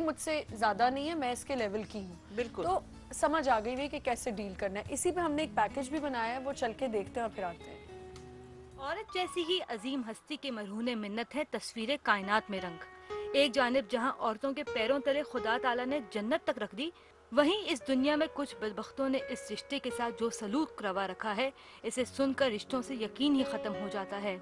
मुझसे ज्यादा नहीं है, मैं इसके लेवल की हूँ, बिल्कुल। तो समझ आ गई है कि कैसे डील करना है। इसी पे हमने एक पैकेज भी बनाया है, वो चल के देखते हैं और फिर आते हैं। औरत जैसी ही अजीम हस्ती के मरहून मिन्नत है तस्वीरें कायनात में रंग। एक जानिब जहां औरतों के पैरों तले खुदा ताला ने जन्नत तक रख दी, वहीं इस दुनिया में कुछ बदबख्तों ने इस रिश्ते के साथ जो सलूक रवा रखा है, इसे सुनकर रिश्तों से यकीन ही खत्म हो जाता है।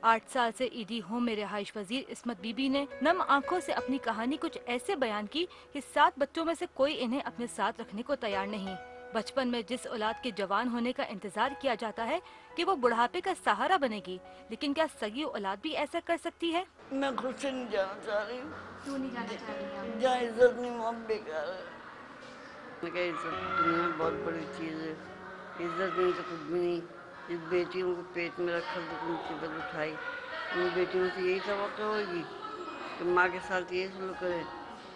8 साल से ईदी होम में रिहाइश पजीर इस्मत बीबी ने नम आंखों से अपनी कहानी कुछ ऐसे बयान की कि 7 बच्चों में से कोई इन्हें अपने साथ रखने को तैयार नहीं। बचपन में जिस औलाद के जवान होने का इंतजार किया जाता है कि वो बुढ़ापे का सहारा बनेगी, लेकिन क्या सगी औलाद भी ऐसा कर सकती है? मैं खुद से नहीं जाना चाह रही हूँ। क्यों नहीं जाना चाह रही आप? जहाँ इज्जत नहीं वहाँ बेकार है। मैं कहा इज्जत दुनिया में बहुत बड़ी चीज़ है, इज्जत नहीं तो कुछ भी नहीं। जिस बेटियों को पेट में रखा तो मुसीबत उठाई, उन बेटियों से यही तवक्को होगी कि माँ के साथ ये सलूक करे।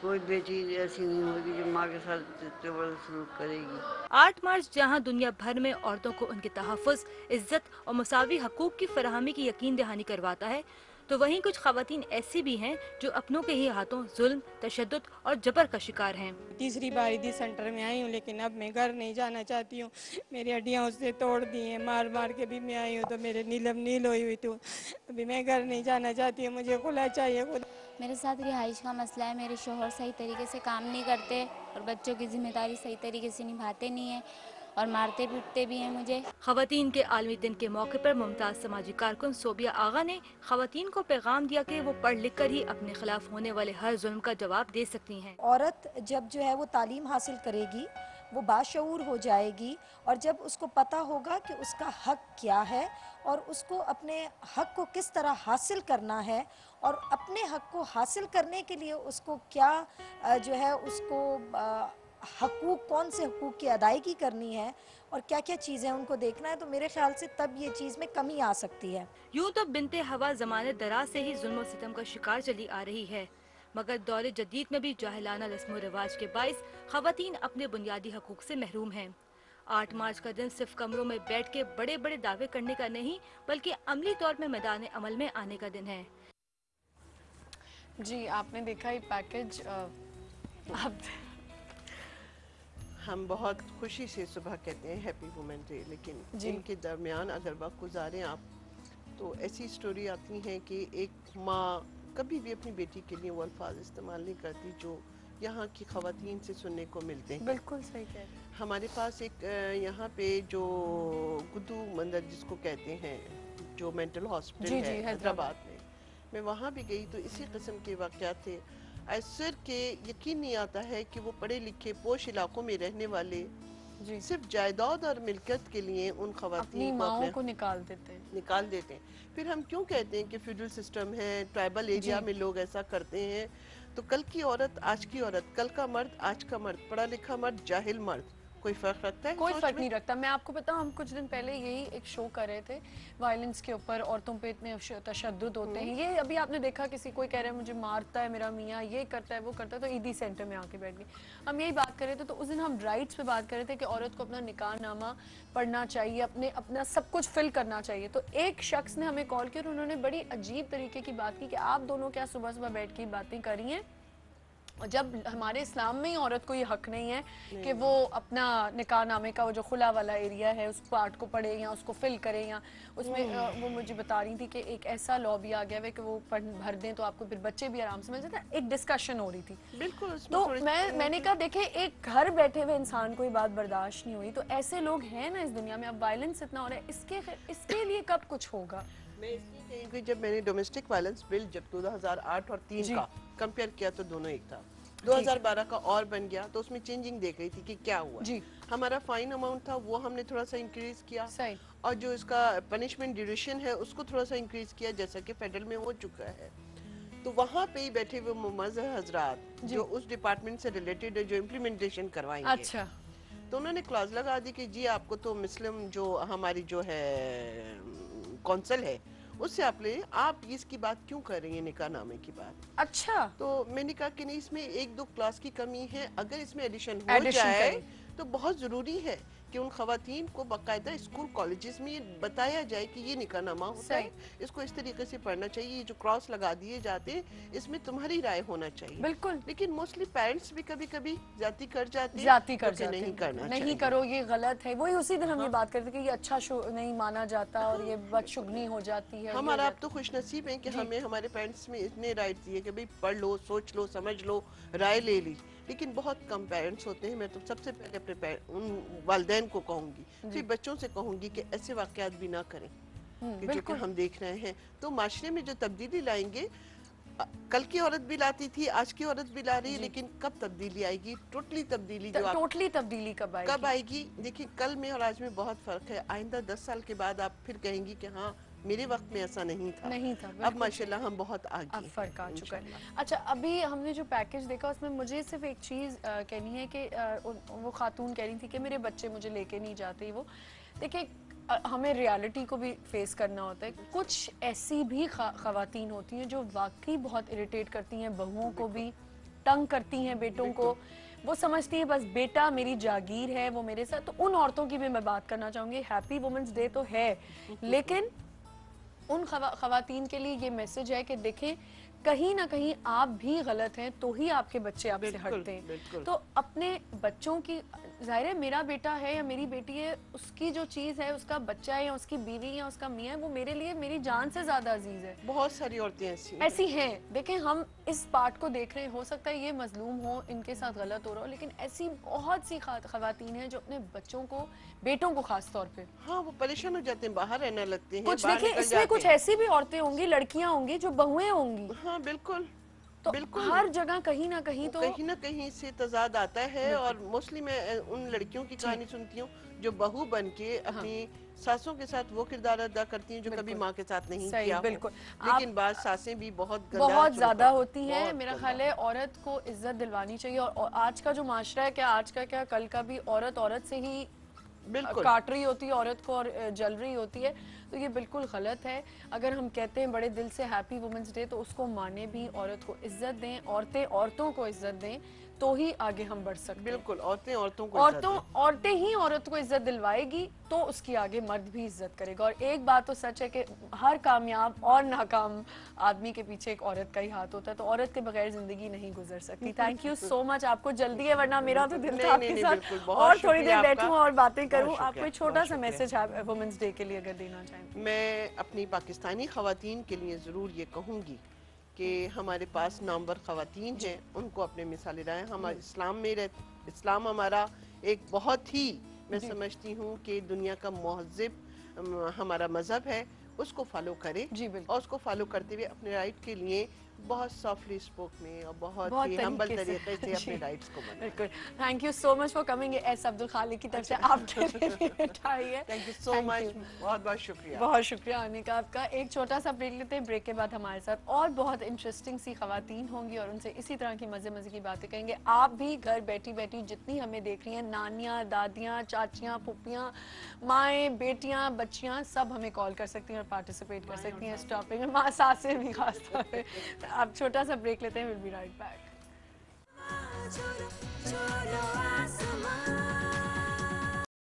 कोई बेटी ऐसी नहीं होगी जो माँ के साथ इतने बड़ा सलूक करेगी। 8 मार्च जहां दुनिया भर में औरतों को उनके तहफ़्फ़ुज़, इज्जत और मुसावी हकूक़ की फराहमी की यकीन दहानी करवाता है, तो वहीं कुछ ख़वातीन ऐसी भी हैं जो अपनों के ही हाथों जुल्म, तशद्दुद और जबर का शिकार हैं। तीसरी बार ईदी सेंटर में आई हूँ, लेकिन अब मैं घर नहीं जाना चाहती हूँ। मेरी हड्डियाँ उससे तोड़ दी हैं, मार मार के भी मैं आई हूँ, तो मेरे नीलम नील हुई तो अभी मैं घर नहीं जाना चाहती हूँ। मुझे खुला चाहिए खुद। मेरे साथ रिहाइश का मसला है, मेरे शोहर सही तरीके से काम नहीं करते और बच्चों की जिम्मेदारी सही तरीके से निभाते नहीं हैं और मारते पीटते भी हैं मुझे। ख़वातीन के आलमी दिन के मौके पर मुमताज़ समाजी कारकुन सोबिया आगा ने ख़वातीन को पैगाम दिया कि वो पढ़ लिख कर ही अपने खिलाफ होने वाले हर जुल्म का जवाब दे सकती हैं। औरत जब जो है वो तालीम हासिल करेगी, वो बाशऊर हो जाएगी, और जब उसको पता होगा कि उसका हक क्या है और उसको अपने हक को किस तरह हासिल करना है, और अपने हक को हासिल करने के लिए उसको क्या जो है उसको हकूक़, कौन से हकूक़ की अदायगी करनी है और क्या क्या चीज़ें उनको देखना है, तो मेरे ख्याल से तब ये चीज़ में कमी आ सकती है। यूँ तो बिनते हवा ज़माने दराज से ही जुल्म और सितम का शिकार चली आ रही है, मगर दौरे जदीद में भी जाहिलाना रस्म रिवाज के बाइस ख़वातीन अपने बुनियादी हकूक़ से महरूम हैं। 8 मार्च का दिन सिर्फ कमरों में बैठ के बड़े बड़े दावे करने का नहीं, बल्कि अमली तौर में मैदान अमल में आने का दिन है। जी, आपने देखा ये पैकेज। आप हम बहुत खुशी से सुबह कहते हैं हैप्पी वुमेन डे, लेकिन इनके दरमियान अगर वक्त गुजारें आप, तो ऐसी स्टोरी आती हैं कि एक माँ कभी भी अपनी बेटी के लिए वो अल्फाज इस्तेमाल नहीं करती जो यहाँ की ख़वातीन से सुनने को मिलते हैं। बिल्कुल सही कह रहे हैं। हमारे पास एक यहाँ पे जो गुद्दू मंदिर जिसको कहते हैं, जो मेंटल हॉस्पिटल है हैदराबाद में, मैं वहाँ भी गई तो इसी किस्म के वाक़यात थे। ऐसर के यकीन नहीं आता है कि वो पढ़े लिखे पोश इलाकों में रहने वाले सिर्फ जायदाद और मिल्कियत के लिए उन ख़वातीन को निकाल देते हैं। फिर हम क्यों कहते हैं कि फ्यूडल सिस्टम है, ट्राइबल एरिया में लोग ऐसा करते हैं। तो कल की औरत आज की औरत, कल का मर्द आज का मर्द, पढ़ा लिखा मर्द जाहिल मर्द, कोई फर्क रखता है? कोई फर्क नहीं रखता। मैं आपको बताऊं, हम कुछ दिन पहले यही एक शो कर रहे थे वायलेंस के ऊपर, औरतों पे इतने तशद्दुद होते हैं। ये अभी आपने देखा किसी कोई कह रहा है मुझे मारता है मेरा मियाँ, ये करता है वो करता है, तो ईदी सेंटर में आके बैठ गए। हम यही बात कर रहे थे, तो उस दिन हम राइट्स पे बात कर रहे थे कि औरत को अपना निकाहनामा पढ़ना चाहिए, अपना सब कुछ फिल करना चाहिए। तो एक शख्स ने हमें कॉल किया और उन्होंने बड़ी अजीब तरीके की बात की कि आप दोनों क्या सुबह सुबह बैठ के बातें करी हैं, और जब हमारे इस्लाम में ही औरत को ये हक नहीं है कि वो अपना निकाह नामे का वो जो खुला वाला एरिया है उस पार्ट को पढ़े या उसको फिल करे, या उसमें वो मुझे बता रही थी कि एक ऐसा लॉ भी आ गया है कि वो भर दें तो आपको फिर बच्चे भी आराम से मिल जाते हैं। एक डिस्कशन हो रही थी। बिल्कुल। तो मैंने कहा देखे, एक घर बैठे हुए इंसान को ये बात बर्दाश्त नहीं हुई, तो ऐसे लोग हैं ना इस दुनिया में। अब वायलेंस इतना हो रहा है, इसके लिए कब कुछ होगा? मैं इसलिए कहीं कि जब मैंने डोमेस्टिक वायलेंस बिल जब 2008 और 3 का कंपेयर किया तो दोनों एक था। 2012 का और बन गया तो उसमें चेंजिंग देख रही थी कि क्या हुआ। हमारा फाइन अमाउंट था वो हमने थोड़ा सा इंक्रीज किया, और जो इसका पनिशमेंट ड्यूरेशन है उसको थोड़ा सा इंक्रीज किया, जैसा कि फेडरल में हो चुका है। तो वहाँ पे ही बैठे हुए मुमज़्ज़ज़ हजरात जो उस डिपार्टमेंट से रिलेटेड है, जो इम्प्लीमेंटेशन करवाएंगे, अच्छा, तो उन्होंने क्लॉज लगा दी कि जी आपको तो मुस्लिम जो हमारी जो है कौंसिल है उससे आप इसकी बात क्यों कर रही हैं, निकाह नामे की बात। अच्छा, तो मैंने कहा कि नहीं, इसमें 1-2 क्लास की कमी है, अगर इसमें एडिशन हो जाए तो बहुत जरूरी है कि उन खवातीन को बाकायदा स्कूल कॉलेजेस में ये बताया जाए कि ये निकाहनामा होता है, इसको इस तरीके से पढ़ना चाहिए, ये जो क्रॉस लगा दिए जाते हैं इसमें तुम्हारी राय होना चाहिए। बिल्कुल। लेकिन मोस्टली पेरेंट्स भी कभी कभी जाती कर जाते हैं, जाती कर जाते नहीं हैं, करना नहीं चाहिए। करो ये गलत है। वही उसी दिन हम ये बात करते कि ये अच्छा नहीं माना जाता और ये बदशुगनी हो जाती है। हमारा आप तो खुश नसीब है कि हमें हमारे पेरेंट्स में इतने राइट दिए कि भाई पढ़ लो, सोच लो, समझ लो, राय ले ली। लेकिन बहुत कम पेरेंट्स होते हैं। मैं तो सबसे पहले अपने उन वालिदैन को कहूँगी, फिर बच्चों से कहूँगी कि ऐसे वाक़यात भी ना करें कि जो कि हम देख रहे हैं। तो माशरे में जो तब्दीली लाएंगे, कल की औरत भी लाती थी, आज की औरत भी ला रही है, लेकिन कब तब्दीली आएगी? टोटली तब्दीली जो टोटली तब्दीली कब आएगी? देखिए कल में और आज में बहुत फर्क है। आइंदा 10 साल के बाद आप फिर कहेंगी कि हाँ मेरे वक्त में ऐसा नहीं था। अब माशाल्लाह हम बहुत आगे, अब फर्क आ चुका है। अच्छा, अभी हमने जो पैकेज देखा उसमें मुझे सिर्फ एक चीज़ कहनी है कि वो खातून कह रही थी कि मेरे बच्चे मुझे लेके नहीं जाते। वो देखिए हमें रियलिटी को भी फेस करना होता है। कुछ ऐसी भी खवातीन होती हैं जो वाकई बहुत इरिटेट करती हैं, बहुओं को भी तंग करती हैं, बेटों को। वो समझती है बस बेटा मेरी जागीर है, वो मेरे साथ। तो उन औरतों की भी मैं बात करना चाहूँगी। हैप्पी वुमेंस डे तो है, लेकिन उन खवातीन के लिए ये मैसेज है कि देखें कहीं ना कहीं आप भी गलत हैं तो ही आपके बच्चे आपसे हटते हैं। तो अपने बच्चों की, जाहिर है मेरा बेटा है या मेरी बेटी है, उसकी जो चीज़ है, उसका बच्चा है या उसकी बीवी या उसका मियाँ है, वो मेरे लिए मेरी जान से ज़्यादा अजीज है। बहुत सारी औरतें ऐसी हैं। देखें हम इस पार्ट को देख रहे हैं, हो सकता है ये मजलूम हो, इनके साथ गलत हो रहा हो, लेकिन ऐसी बहुत सी खवातीन हैं जो अपने बच्चों को, बेटों को खास तौर पे, हाँ वो परेशान हो जाते हैं, बाहर रहने लगते हैं। कुछ देखिए इसमें कुछ ऐसी भी औरतें होंगी, लड़कियां होंगी जो बहुएं होंगी। हाँ बिल्कुल। तो हर जगह कहीं ना कहीं से तजाद आता है। और मोस्टली मैं उन लड़कियों की कहानी सुनती हूँ जो बहू बन के अपनी सासों के साथ वो किरदार अदा करती हैं जो कभी माँ के साथ नहीं किया हो। बिल्कुल। लेकिन बाद सासें भी बहुत ज्यादा होती हैं। मेरा ख्याल है औरत को इज्जत दिलवानी चाहिए। और आज का जो माशरा है, क्या आज का क्या कल का भी, औरत से ही काट रही होती है औरत को और जल रही होती है। तो ये बिल्कुल गलत है। अगर हम कहते हैं बड़े दिल से हैप्पी वुमेंस डे, तो उसको माने भी, औरत को इज्जत दें, औरतों को इज्जत दें, तो ही आगे हम बढ़ सकते हैं। बिल्कुल, औरतें ही औरत को इज्जत दिलवाएगी तो उसकी आगे मर्द भी इज्जत करेगा। और एक बात तो सच है कि हर कामयाब और नाकाम आदमी के पीछे एक औरत का ही हाथ होता है। तो औरत के बगैर जिंदगी नहीं गुजर सकती। Thank you so much. आपको जल्दी है, वरना मेरा तो दिल था आपके साथ और थोड़ी देर बैठूं और बातें करूं। आप कोई छोटा सा मैसेज वुमेंस डे के लिए अगर देना चाहें? मैं अपनी पाकिस्तानी खवातीन के लिए ज़रूर ये कहूँगी कि हमारे पास नामवर खवातीन हैं, उनको अपने मिसाल राय, हम इस्लाम में इस्लाम हमारा एक बहुत ही, मैं समझती हूँ कि दुनिया का महज़िब हमारा मज़हब है, उसको फॉलो करें। और उसको फॉलो करते हुए अपने राइट के लिए बहुत सॉफ्टली स्पोक में और बहुत ही हम्बल तरीके से अपने राइट्स को बनाएं। बिल्कुल। Thank you so much for coming. S Abdul Khaliq की तरफ से आपके लिए मिठाई है। थैंक यू सो मच, बहुत बहुत शुक्रिया। बहुत शुक्रिया आने का आपका। एक छोटा सा ब्रेक लेते हैं। ब्रेक के बाद हमारे साथ और बहुत इंटरेस्टिंग सी खवातीन होंगी और उनसे इसी तरह की मजे की बातें करेंगे। आप भी घर बैठी बैठी जितनी हमें देख रही हैं, नानियाँ, दादियाँ, चाचियाँ, फुप्पियाँ, माएँ, बेटियाँ, बच्चियाँ, सब हमें कॉल कर सकती हैं और पार्टिसिपेट कर सकती हैं इस टॉपिक में। माँ सासें भी खास तौर पे। अब छोटा सा ब्रेक लेते हैं, विल बी राइट बैक।